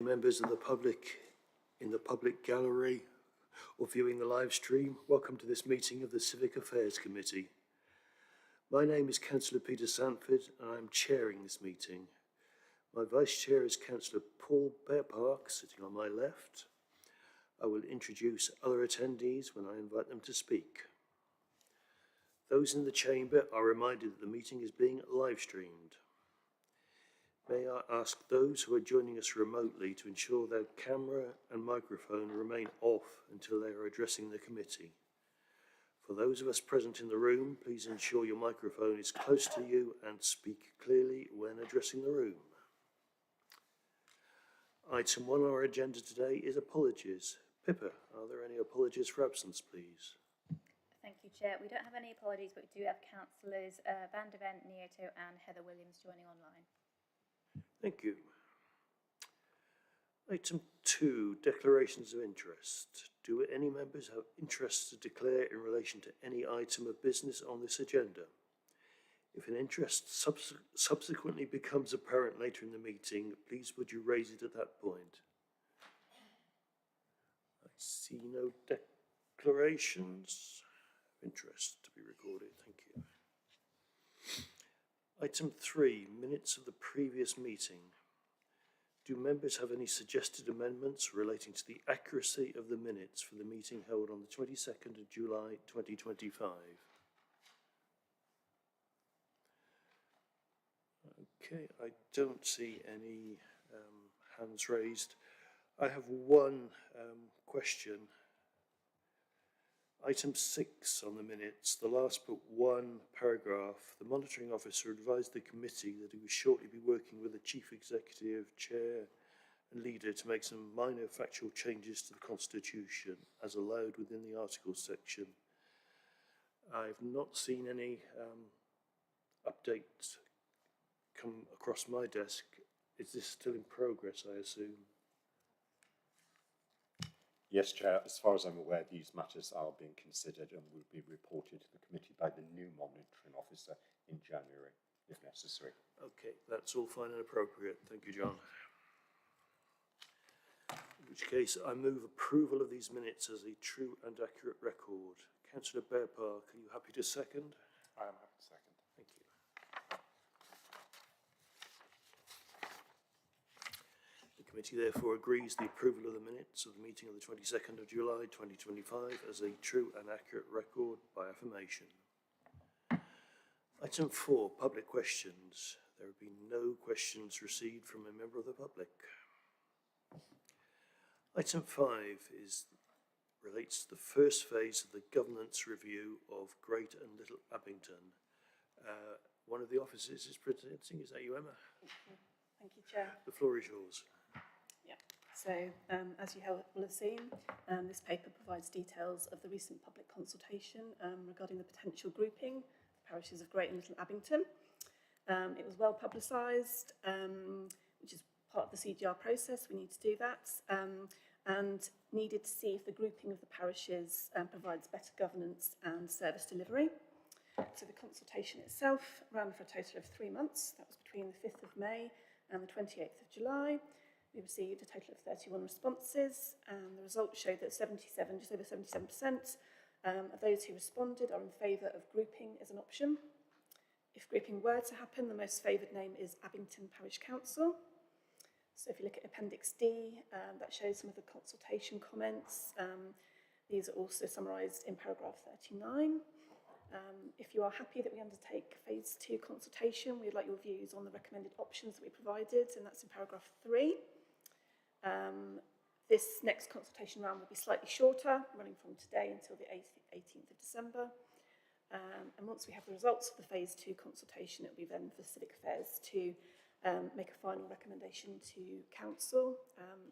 Members of the public in the public gallery or viewing the live stream, welcome to this meeting of the Civic Affairs Committee. My name is Councillor Peter Sanford and I am chairing this meeting. My Vice Chair is Councillor Paul Bearpark, sitting on my left. I will introduce other attendees when I invite them to speak. Those in the chamber are reminded that the meeting is being live streamed. May I ask those who are joining us remotely to ensure their camera and microphone remain off until they are addressing the committee. For those of us present in the room, please ensure your microphone is close to you and speak clearly when addressing the room. Item 1 on our agenda today is apologies. Pippa, are there any apologies for absence, please? Thank you, Chair. We don't have any apologies, but we do have councillors Van de Ven, Nieto and Heather Williams joining online. Thank you. Item 2, declarations of interest. Do any members have interest to declare in relation to any item of business on this agenda? If an interest subsequently becomes apparent later in the meeting, please would you raise it at that point? I see no declarations of interest to be recorded. Thank you. Item 3, minutes of the previous meeting. Do members have any suggested amendments relating to the accuracy of the minutes for the meeting held on the 22nd of July 2025? Okay, I don't see any hands raised. I have one question. Item 6 on the minutes, the last but one paragraph. The monitoring officer advised the committee that he would shortly be working with the chief executive, chair and leader to make some minor factual changes to the constitution as allowed within the articles section. I've not seen any updates come across my desk. Is this still in progress, I assume? Yes, Chair. As far as I'm aware, these matters are being considered and will be reported to the committee by the new monitoring officer in January, if necessary. Okay, that's all fine and appropriate. Thank you, John. In which case, I move approval of these minutes as a true and accurate record. Councillor Bearpark, are you happy to second? I am happy to second. Thank you. The committee therefore agrees the approval of the minutes of the meeting of the 22nd of July 2025 as a true and accurate record by affirmation. Item 4, public questions. There have been no questions received from a member of the public. Item 5 relates to the first phase of the governance review of Great and Little Abington. One of the officers is presenting. Is that you, Emma? Thank you, Chair. The floor is yours. So, as you will have seen, this paper provides details of the recent public consultation regarding the potential grouping of the parishes of Great and Little Abington. It was well publicised, which is part of the CGR process. We need to do that, and needed to see if the grouping of the parishes provides better governance and service delivery. So the consultation itself ran for a total of 3 months. That was between the 5th of May and the 28th of July. We received a total of 31 responses, and the results showed that just over 77% of those who responded are in favour of grouping as an option. If grouping were to happen, the most favoured name is Abington Parish Council. So if you look at Appendix D, that shows some of the consultation comments. These are also summarised in paragraph 39. If you are happy that we undertake phase 2 consultation, we'd like your views on the recommended options that we provided, and that's in paragraph 3. This next consultation round will be slightly shorter, running from today until the 18th of December. And once we have the results of the phase 2 consultation, it will be then for Civic Affairs to make a final recommendation to Council,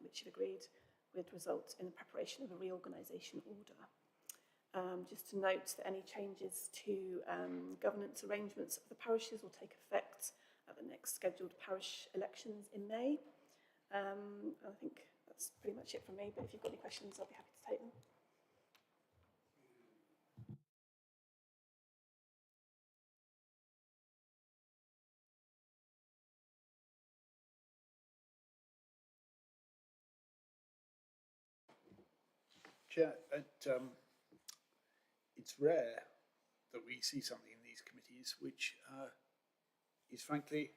which have agreed would result in the preparation of a reorganisation order. Just to note that any changes to governance arrangements of the parishes will take effect at the next scheduled parish elections in May. I think that's pretty much it from me, but if you've got any questions, I'll be happy to take them. Chair. It's rare that we see something in these committees which is frankly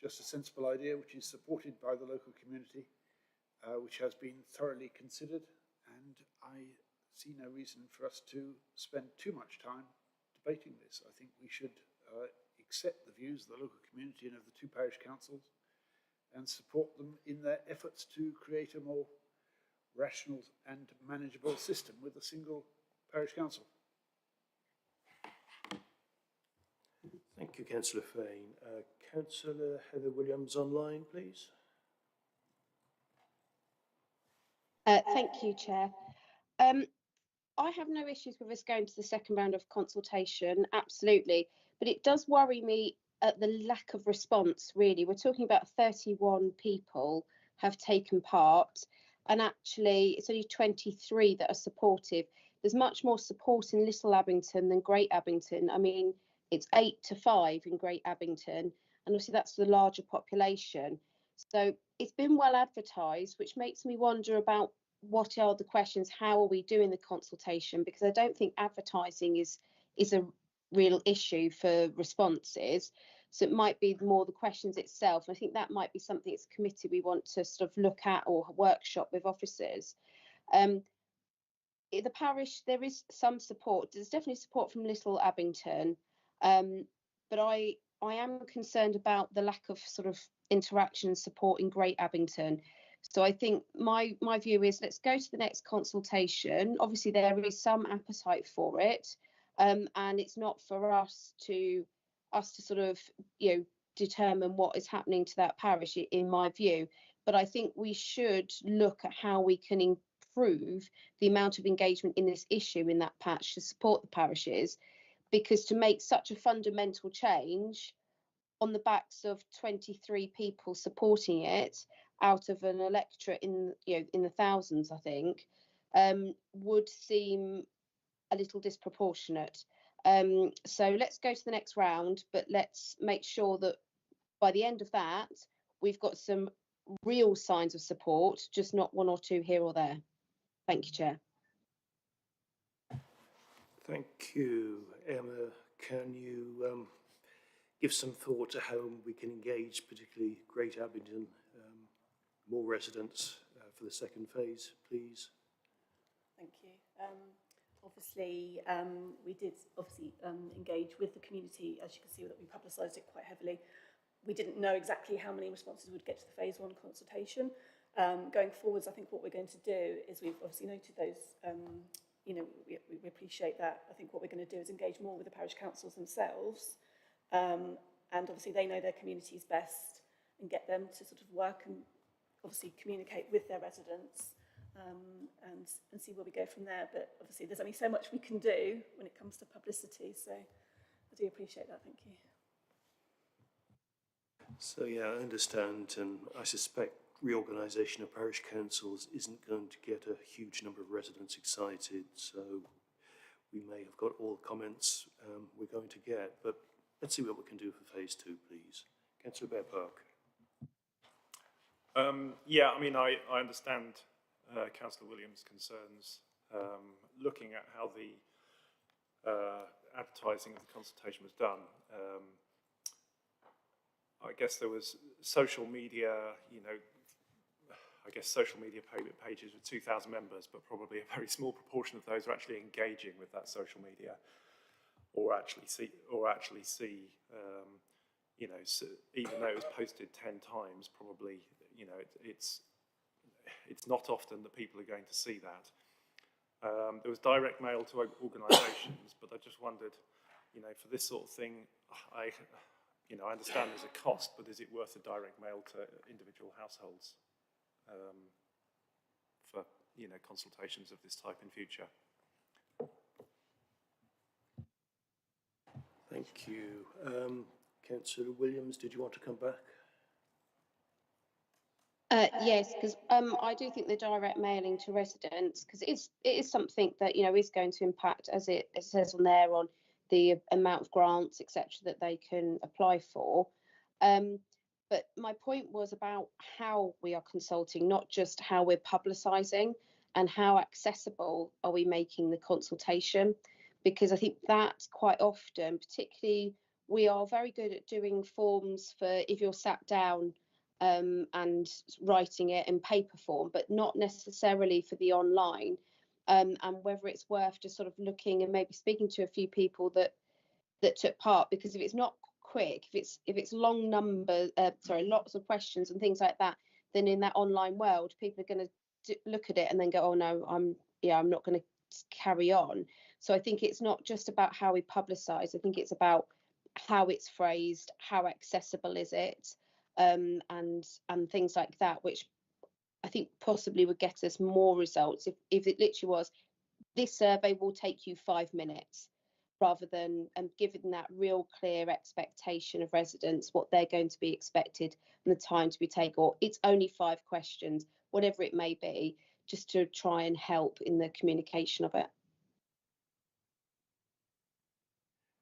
just a sensible idea, which is supported by the local community, which has been thoroughly considered, and I see no reason for us to spend too much time debating this. I think we should accept the views of the local community and of the two parish councils and support them in their efforts to create a more rational and manageable system with a single parish council. Thank you, Councillor Fain. Councillor Heather Williams online, please. Thank you, Chair. I have no issues with us going to the second round of consultation, absolutely, but it does worry me at the lack of response, really. We're talking about 31 people have taken part, and actually it's only 23 that are supportive. There's much more support in Little Abington than Great Abington. I mean, it's 8-5 in Great Abington, and obviously that's the larger population. So it's been well advertised, which makes me wonder about what are the questions, how are we doing the consultation, because I don't think advertising is a real issue for responses. So it might be more the questions itself. I think that might be something as a committee we want to sort of look at or workshop with officers. The parish, there is some support. There's definitely support from Little Abington, but I am concerned about the lack of sort of interaction and support in Great Abington. So I think my view is let's go to the next consultation. Obviously there is some appetite for it, and it's not for us to sort of determine what is happening to that parish, in my view. But I think we should look at how we can improve the amount of engagement in this issue in that patch to support the parishes, because to make such a fundamental change on the backs of 23 people supporting it out of an electorate in the thousands, I think, would seem a little disproportionate. So let's go to the next round, but let's make sure that by the end of that, we've got some real signs of support, just not one or two here or there. Thank you, Chair. Thank you. Emma, can you give some thought to how we can engage, particularly Great Abington, more residents for the second phase, please? Thank you. Obviously, we did engage with the community. As you can see, that we publicised it quite heavily. We didn't know exactly how many responses would get to the phase 1 consultation. Going forwards, I think what we're going to do is we've obviously noted those, we appreciate that. I think what we're going to do is engage more with the parish councils themselves. And obviously they know their communities best, and get them to sort of work and obviously communicate with their residents, and see where we go from there. But obviously there's only so much we can do when it comes to publicity, so I do appreciate that. Thank you. So yeah, I understand, and I suspect reorganisation of parish councils isn't going to get a huge number of residents excited, so we may have got all the comments we're going to get, but let's see what we can do for phase 2, please. Councillor Bear Park. Yeah, I mean, I understand Councillor Williams' concerns. Looking at how the advertising of the consultation was done, I guess there was social media, I guess social media pages with 2,000 members, but probably a very small proportion of those are actually engaging with that social media, or actually see, so even though it was posted 10 times, probably, it's not often that people are going to see that. There was direct mail to organisations, but I just wondered, for this sort of thing, I understand there's a cost, but is it worth a direct mail to individual households for, consultations of this type in future? Thank you. Councillor Williams, did you want to come back? Yes, because I do think the direct mailing to residents, because it is something that is going to impact, as it says on there, on the amount of grants, etc., that they can apply for. But my point was about how we are consulting, not just how we're publicising. and how accessible are we making the consultation? Because I think that quite often, particularly, we are very good at doing forms for if you're sat down and writing it in paper form, but not necessarily for the online. And whether it's worth just sort of looking and maybe speaking to a few people that took part, because if it's not quick, if it's long numbers, lots of questions and things like that, then in that online world, people are going to look at it and then go, oh no, I'm not going to carry on. So I think it's not just about how we publicise. I think it's about how it's phrased, how accessible is it, and things like that, which I think possibly would get us more results if it literally was, this survey will take you 5 minutes, rather than giving that real clear expectation of residents, what they're going to be expected and the time to be taken, or it's only 5 questions, whatever it may be, just to try and help in the communication of it.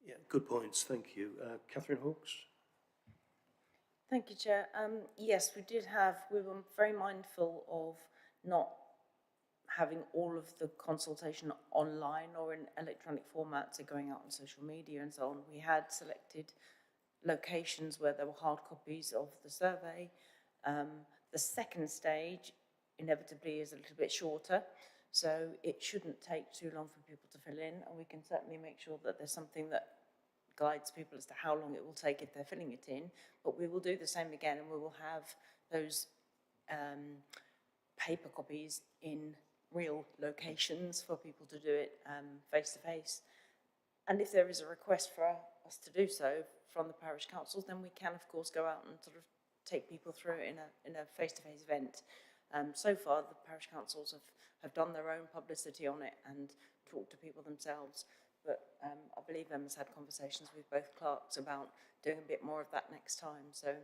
Yeah, good points, thank you. Catherine Hawkes? Thank you, Chair. Yes, we were very mindful of not having all of the consultation online or in electronic formats, so going out on social media and so on. We had selected locations where there were hard copies of the survey. The second stage inevitably is a little bit shorter, so it shouldn't take too long for people to fill in, and we can certainly make sure that there's something that guides people as to how long it will take if they're filling it in. But we will do the same again, and we will have those paper copies in real locations for people to do it face to face. And if there is a request for us to do so from the parish councils, then we can of course go out and sort of take people through it in a face-to-face event. So far the parish councils have done their own publicity on it and talked to people themselves, but I believe Emma's had conversations with both clerks about doing a bit more of that next time. So,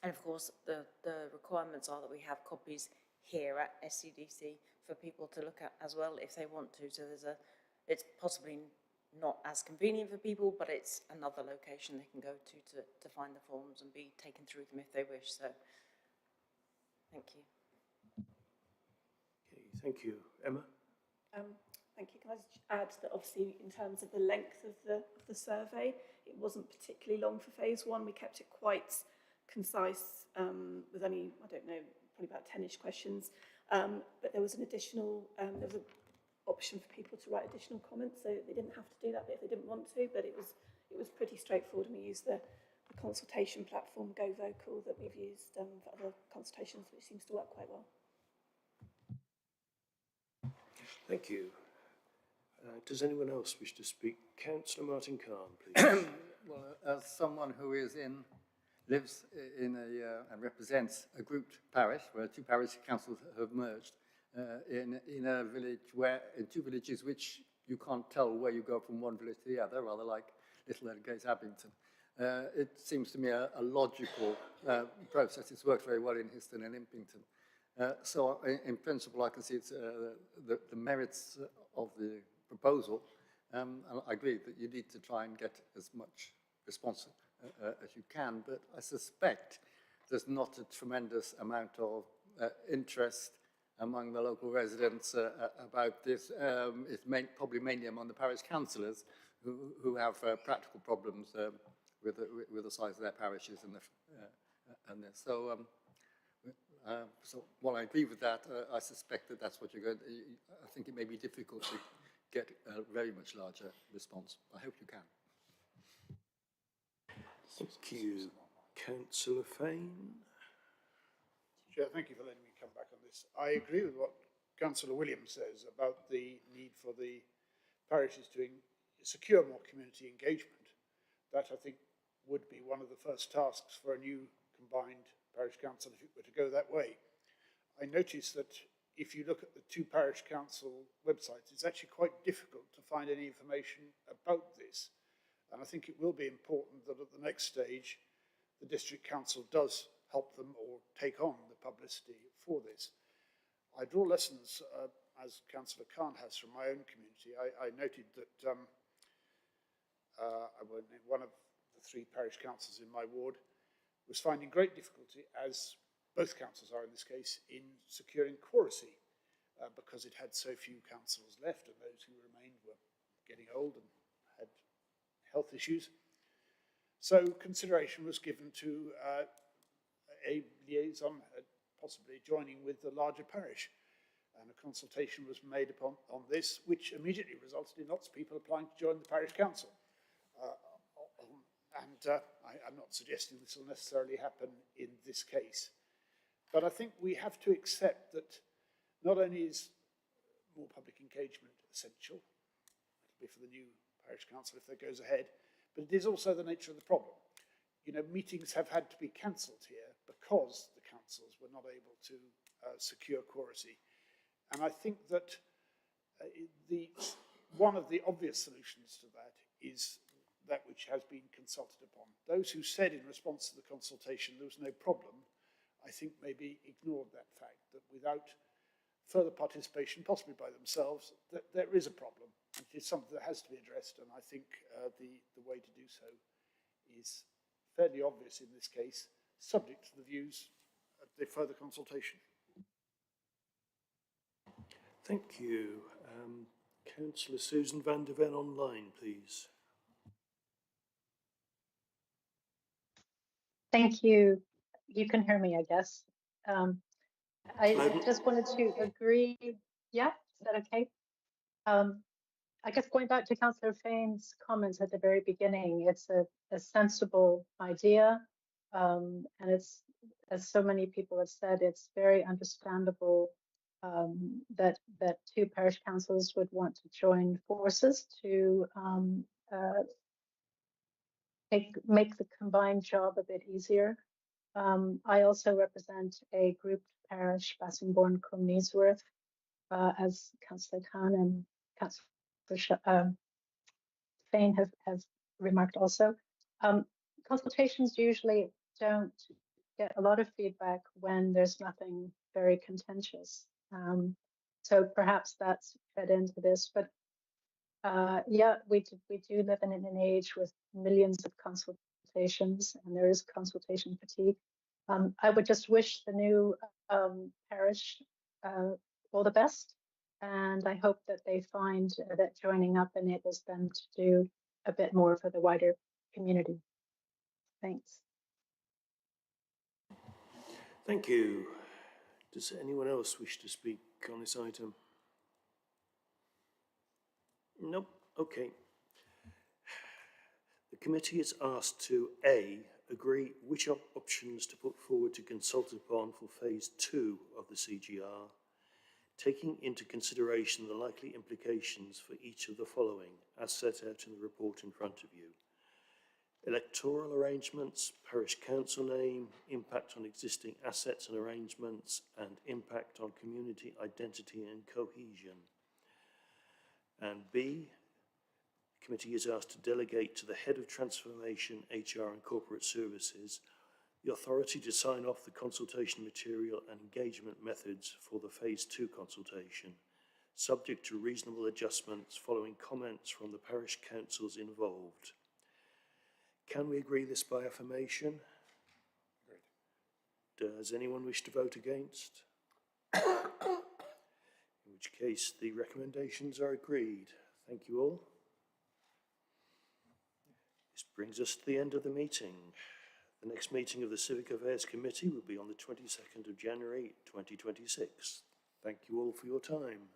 and of course the requirements are that we have copies here at SCDC for people to look at as well if they want to. So it's possibly not as convenient for people, but it's another location they can go to find the forms and be taken through them if they wish. So thank you. Okay, thank you. Emma? Thank you. Can I just add that obviously in terms of the length of the survey, it wasn't particularly long for phase 1. We kept it quite concise with only, I don't know, probably about 10-ish questions. But there was an additional, there was an option for people to write additional comments, so they didn't have to do that if they didn't want to, but it was pretty straightforward, and we used the consultation platform Go Vocal that we've used for other consultations, which seems to work quite well. Thank you. Does anyone else wish to speak? Councillor Martin Khan, please. Well, as someone who lives in and represents a grouped parish where 2 parish councils have merged in a village in 2 villages which you can't tell where you go from one village to the other, rather like Little Edgate Abington. It seems to me a logical process. It's worked very well in Histon and Impington. So in principle, I can see it's, the merits of the proposal. And I agree that you need to try and get as much response as you can, but I suspect there's not a tremendous amount of interest among the local residents about this. It's probably mainly among the parish councillors who have practical problems with the size of their parishes and this. So, so while I agree with that, I suspect that that's what you're going to, I think it may be difficult to get a very much larger response. I hope you can. Thank you. Councillor Fane? Chair, thank you for letting me come back on this. I agree with what Councillor Williams says about the need for the parishes to secure more community engagement. That, I think, would be one of the first tasks for a new combined parish council if it were to go that way. I noticed that if you look at the 2 parish council websites, it's actually quite difficult to find any information about this. And I think it will be important that at the next stage, the district council does help them or take on the publicity for this. I draw lessons, as Councillor Khan has, from my own community. I noted that one of the 3 parish councils in my ward was finding great difficulty, as both councils are in this case, in securing quoracy. because it had so few councillors left, and those who remained were getting old and had health issues. So consideration was given to a liaison, possibly joining with the larger parish. And a consultation was made on this, which immediately resulted in lots of people applying to join the parish council. I'm not suggesting this will necessarily happen in this case. But I think we have to accept that not only is more public engagement essential, it'll be for the new parish council if that goes ahead, but it is also the nature of the problem. You know, meetings have had to be cancelled here because the councils were not able to secure quorum. And I think that one of the obvious solutions to that is that which has been consulted upon. Those who said in response to the consultation there was no problem, I think maybe ignored that fact, that without further participation, possibly by themselves, that there is a problem. And it is something that has to be addressed, and I think the way to do so is fairly obvious in this case, subject to the views of the further consultation. Thank you. Councillor Susan van der Ven online, please. Thank you. You can hear me, I guess. I just wanted to agree. Yeah, is that okay? I guess going back to Councillor Fain's comments at the very beginning, it's a sensible idea. And it's, as so many people have said, it's very understandable that two parish councils would want to join forces to make the combined job a bit easier. I also represent a grouped parish, Bassingbourn Cumneesworth, as Councillor Khan and Councillor Fain have remarked also. Consultations usually don't get a lot of feedback when there's nothing very contentious. So perhaps that's fed into this, but yeah, we do live in an age with millions of consultations, and there is consultation fatigue. I would just wish the new parish all the best, and I hope that they find that joining up enables them to do a bit more for the wider community. Thanks. Thank you. Does anyone else wish to speak on this item? Nope. Okay. The committee is asked to A, agree which options to put forward to consult upon for phase 2 of the CGR, taking into consideration the likely implications for each of the following, as set out in the report in front of you. Electoral arrangements, parish council name, impact on existing assets and arrangements, and impact on community identity and cohesion. And B, the committee is asked to delegate to the Head of Transformation, HR and Corporate Services the authority to sign off the consultation material and engagement methods for the phase 2 consultation, subject to reasonable adjustments following comments from the parish councils involved. Can we agree this by affirmation? Agreed. Does anyone wish to vote against? In which case the recommendations are agreed. Thank you all. This brings us to the end of the meeting. The next meeting of the Civic Affairs Committee will be on the 22nd of January 2026. Thank you all for your time.